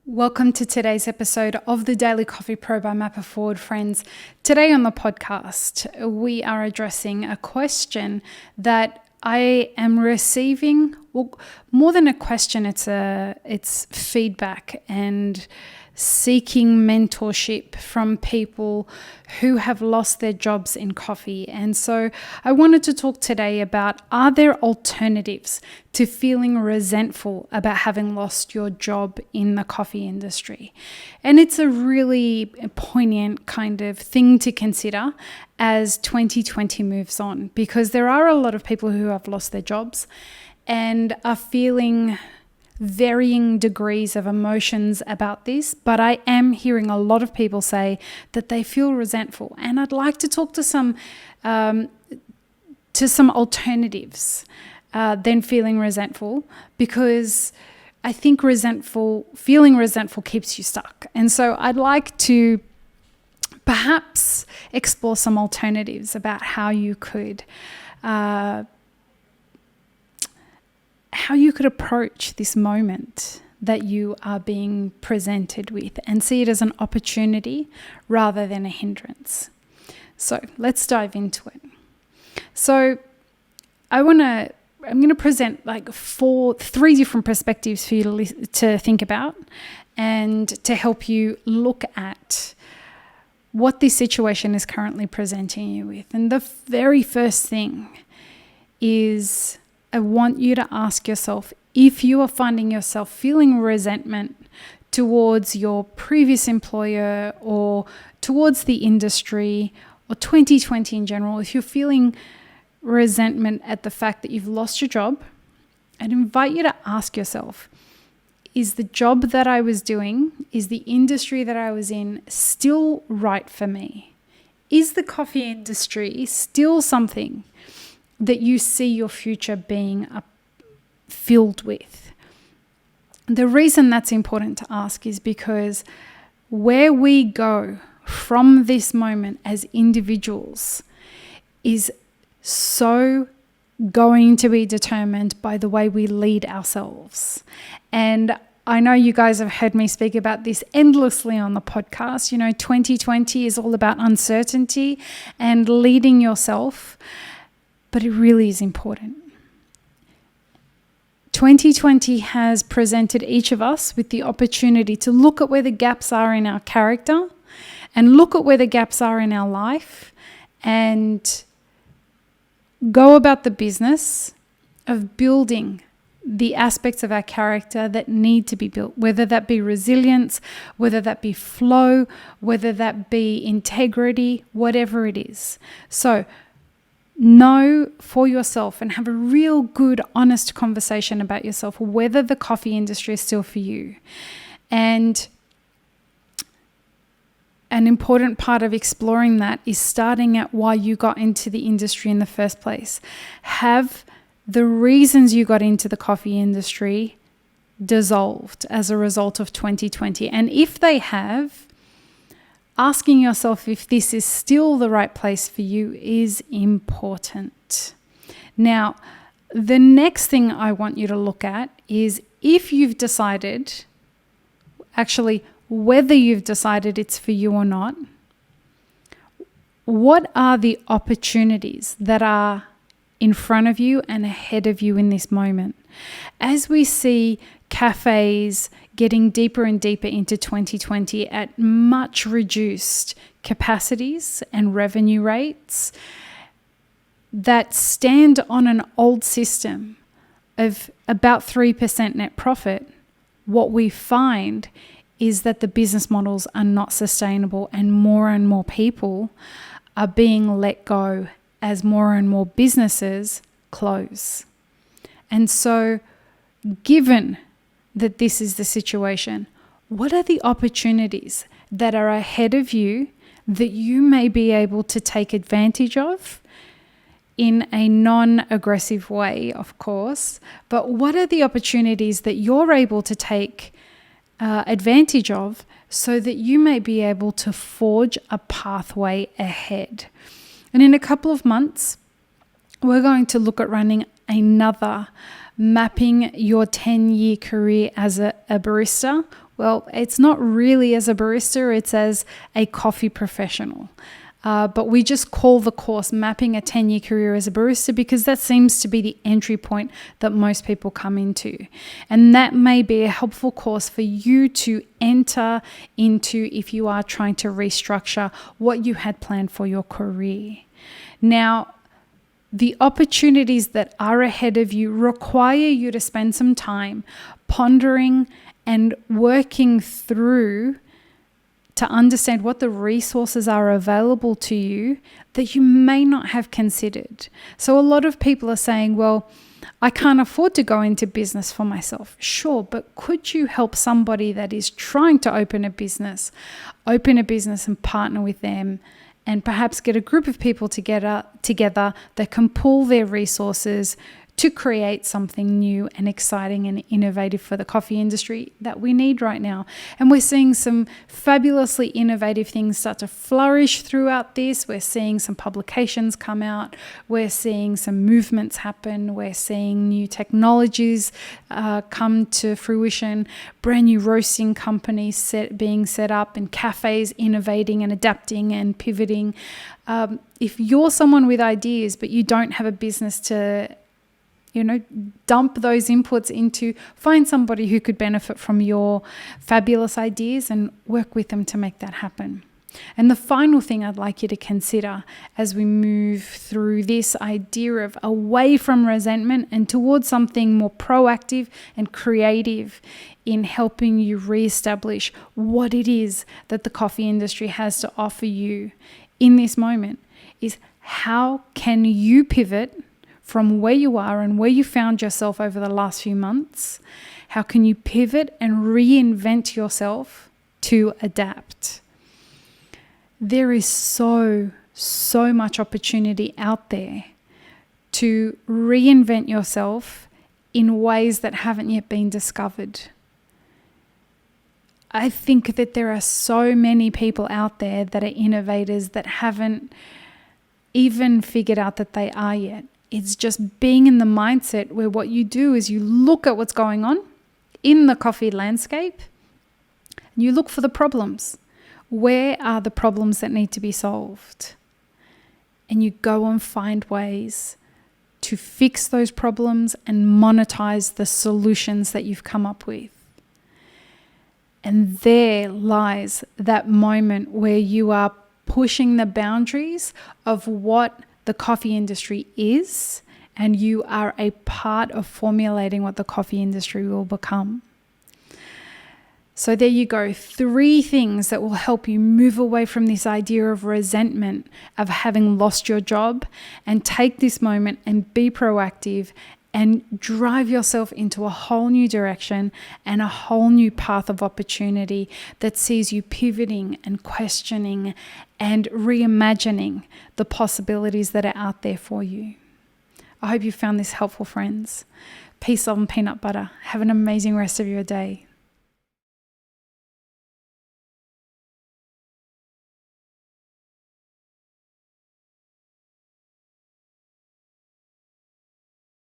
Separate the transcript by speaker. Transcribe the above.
Speaker 1: Welcome to today's episode of the Daily Coffee Pro by Mapper Forward, friends. Today on the podcast, we are addressing a question that I am receiving. Well, more than a question, it's feedback and seeking mentorship from people who have lost their jobs in coffee. And so I wanted to talk today about, are there alternatives to feeling resentful about having lost your job in the coffee industry? And it's a really poignant kind of thing to consider as 2020 moves on, because there are a lot of people who have lost their jobs and are feeling varying degrees of emotions about this, but I am hearing a lot of people say that they feel resentful, and I'd like to talk to some alternatives than feeling resentful, because I think feeling resentful keeps you stuck. And so I'd like to perhaps explore some alternatives about how you could approach this moment that you are being presented with and see it as an opportunity rather than a hindrance. So let's dive into it. So I'm going to present three different perspectives for you to think about and to help you look at what this situation is currently presenting you with. And the very first thing is, I want you to ask yourself, if you are finding yourself feeling resentment towards your previous employer or towards the industry or 2020 in general, if you're feeling resentment at the fact that you've lost your job, I'd invite you to ask yourself, is the job that I was doing, is the industry that I was in still right for me? Is the coffee industry still something that you see your future being filled with? The reason that's important to ask is because where we go from this moment as individuals is so going to be determined by the way we lead ourselves. And I know you guys have heard me speak about this endlessly on the podcast. 2020 is all about uncertainty and leading yourself. But it really is important. 2020 has presented each of us with the opportunity to look at where the gaps are in our character and look at where the gaps are in our life and go about the business of building the aspects of our character that need to be built, whether that be resilience, whether that be flow, whether that be integrity, whatever it is. So, know for yourself and have a real good, honest conversation about yourself, whether the coffee industry is still for you. And an important part of exploring that is starting at why you got into the industry in the first place. Have the reasons you got into the coffee industry dissolved as a result of 2020? And if they have, asking yourself if this is still the right place for you is important. Now, the next thing I want you to look at is if you've decided, whether you've decided it's for you or not, what are the opportunities that are in front of you and ahead of you in this moment? As we see cafes getting deeper and deeper into 2020 at much reduced capacities and revenue rates that stand on an old system of about 3% net profit, what we find is that the business models are not sustainable and more people are being let go as more and more businesses close. And so, given that this is the situation, what are the opportunities that are ahead of you that you may be able to take advantage of in a non-aggressive way, of course, but what are the opportunities that you're able to take advantage of so that you may be able to forge a pathway ahead? And in a couple of months, we're going to look at running another mapping your 10-year career as a barista Well, it's not really as a barista, it's as a coffee professional. But we just call the course Mapping a 10-Year Career as a Barista because that seems to be the entry point that most people come into. And that may be a helpful course for you to enter into if you are trying to restructure what you had planned for your career. Now, the opportunities that are ahead of you require you to spend some time pondering and working through to understand what the resources are available to you that you may not have considered. So a lot of people are saying, well, I can't afford to go into business for myself. Sure, but could you help somebody that is trying to open a business and partner with them and perhaps get a group of people together that can pool their resources to create something new and exciting and innovative for the coffee industry that we need right now. And we're seeing some fabulously innovative things start to flourish throughout this. We're seeing some publications come out. We're seeing some movements happen. We're seeing new technologies come to fruition, brand new roasting companies being set up and cafes innovating and adapting and pivoting. If you're someone with ideas, but you don't have a business to dump those inputs into, find somebody who could benefit from your fabulous ideas and work with them to make that happen. And the final thing I'd like you to consider as we move through this idea of away from resentment and towards something more proactive and creative in helping you reestablish what it is that the coffee industry has to offer you in this moment is how can you pivot from where you are and where you found yourself over the last few months? How can you pivot and reinvent yourself to adapt? There is so much opportunity out there to reinvent yourself in ways that haven't yet been discovered. I think that there are so many people out there that are innovators that haven't even figured out that they are yet. It's just being in the mindset where what you do is you look at what's going on in the coffee landscape and you look for the problems. Where are the problems that need to be solved? And you go and find ways to fix those problems and monetize the solutions that you've come up with. And there lies that moment where you are pushing the boundaries of what the coffee industry is, and you are a part of formulating what the coffee industry will become. So there you go, 3 things that will help you move away from this idea of resentment of having lost your job and take this moment and be proactive and drive yourself into a whole new direction and a whole new path of opportunity that sees you pivoting and questioning and reimagining the possibilities that are out there for you. I hope you found this helpful, friends. Peace, love, and peanut butter. Have an amazing rest of your day.